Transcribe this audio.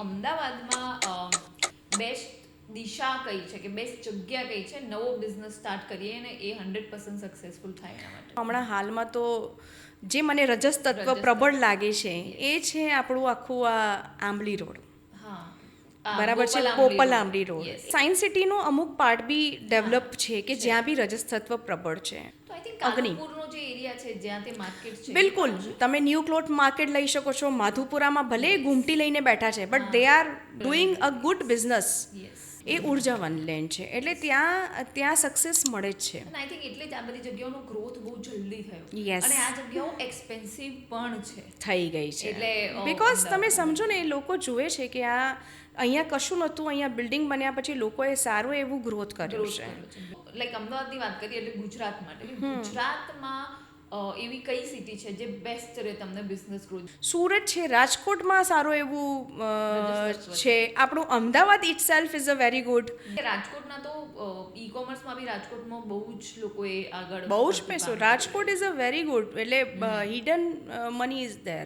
અમદાવાદમાં બેસ્ટ દિશા કઈ છે કે બેસ્ટ જગ્યા કઈ છે નવો બિઝનેસ સ્ટાર્ટ કરીએ ને એ 100% સક્સેસફુલ થાય એના માટે? હમણાં હાલમાં તો જે મને રજસ તત્વ પ્રબળ લાગે છે એ છે આપણું આખું આ આંબલી રોડ. બરાબર છે, પોપલ આંબલી રોડ. સાયન્સ સિટીનો અમુક પાર્ટ બી ડેવલપ છે કે જ્યાં બી રજસ તત્વ પ્રબળ છે. તો આઈ થિંક કાલુપુરનો જે એરિયા છે જ્યાં તે માર્કેટ છે, બિલકુલ તમે ન્યૂ ક્લોથ માર્કેટ લઈ શકો છો. માધુપુરામાં ભલે ઘૂમટી લઈને બેઠા છે but they are doing a good business. એ ઉર્જાવાન લેન્ડ છે એટલે ત્યાં સક્સેસ મળે જ છે. અને આઈ થિંક એટલે જ આ બધી જગ્યાઓનો ગ્રોથ બહુ જલ્દી થયો. યસ. અને આ જગ્યાઓ એક્સપેન્સિવ પણ છે. થઈ ગઈ છે એટલે બિકોઝ તમે સમજો ને એ લોકો જુએ છે કે આ અહીંયા કશું નહોતું, અહીંયા બિલ્ડિંગ બન્યા પછી લોકોએ સારું એવું ગ્રોથ કર્યું છે. લાઈક અમદાવાદની વાત કરીએ એટલે ગુજરાત માટે ગુજરાતમાં એવી કઈ સિટી છે જે બેસ્ટ રહે તમને બિઝનેસ ગ્રોથ? સુરત છે, રાજકોટમાં સારું એવું છે. આપણું Ahmedabad it self is a very good. રાજકોટના તો ઈ કોમર્સમાં બી રાજકોટમાં બહુ જ લોકોએ આગળ બહુ જ પૈસો. Rajkot is a very good એટલે હિડન મની ઇઝ ધેર.